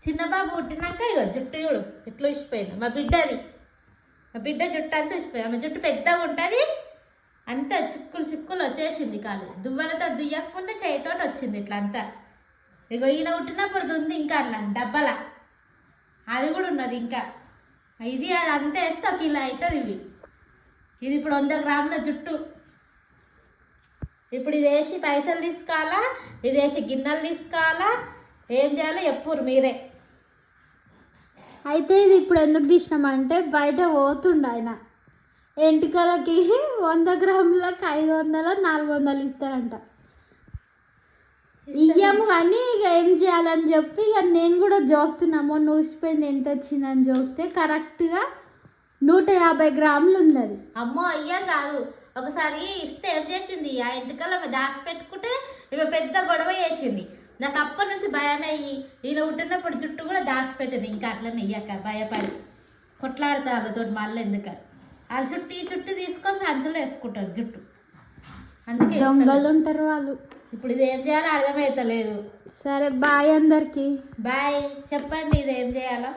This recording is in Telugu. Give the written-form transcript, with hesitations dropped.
చిన్న బాబు పుట్టినాక ఇక జుట్టు చూడు ఎట్లా ఊసిపోయింది. మా బిడ్డ జుట్టు అంతా ఊసిపోయింది. ఆమె జుట్టు పెద్దగా ఉంటుంది, అంతా చిక్కులు వచ్చేసింది. కాలు దువ్వలతో దుయ్యకుండా చేయితో వచ్చింది ఇట్లా అంతా. ఇక ఈయన పుట్టినప్పుడు ఉంది ఇంకా అట్లా డబ్బల, అది కూడా ఉన్నది ఇంకా. ఇది అది అంతా వేస్తే 1 కిలో అవుతుంది. ఇది ఇప్పుడు 100 గ్రాముల జుట్టు. ఇప్పుడు ఇది వేసి పైసలు తీసుకోవాలా, ఇది వేసి గిన్నెలు తీసుకోవాలా, ఏం చేయాలో చెప్పుర్రు మీరే. అయితే ఇది ఇప్పుడు ఎందుకు తీసినామంటే బయట పోతుండ ఆయన ఎంటికలకి 100 గ్రాములకు 500 400 ఇస్తారంట. ఇయ్యము కానీ ఇక ఏం చేయాలని చెప్పి ఇక నేను కూడా జోకుతున్నా. మొన్న ఊసిపోయింది ఎంత వచ్చిందని జోకితే కరెక్ట్గా 150 గ్రాములు ఉన్నది. అమ్మో అయ్యాం కాదు, ఒకసారి ఇస్తే ఏం చేసింది, ఆ ఇంటికల్లా దాచి పెట్టుకుంటే ఇవి పెద్ద గొడవ చేసింది. నాకు అప్పటి నుంచి భయం అయ్యి ఈయన ఉంటున్నప్పుడు జుట్టు కూడా దాచిపెట్టింది. ఇంకా అట్లనే ఇయ్యక భయపడి కొట్లాడుతారు వాళ్ళతో మళ్ళీ. ఎందుకని ఆ చుట్టూ ఈ చుట్టూ తీసుకొని సంచులో వేసుకుంటారు జుట్టు, అందుకే దొంగలు ఉంటారు వాళ్ళు. ఇప్పుడు ఇది ఏం చేయాలో అర్థమవుతలేదు. సరే బాయ్ అందరికి. బాయ్. చెప్పండి ఇది ఏం చేయాలో.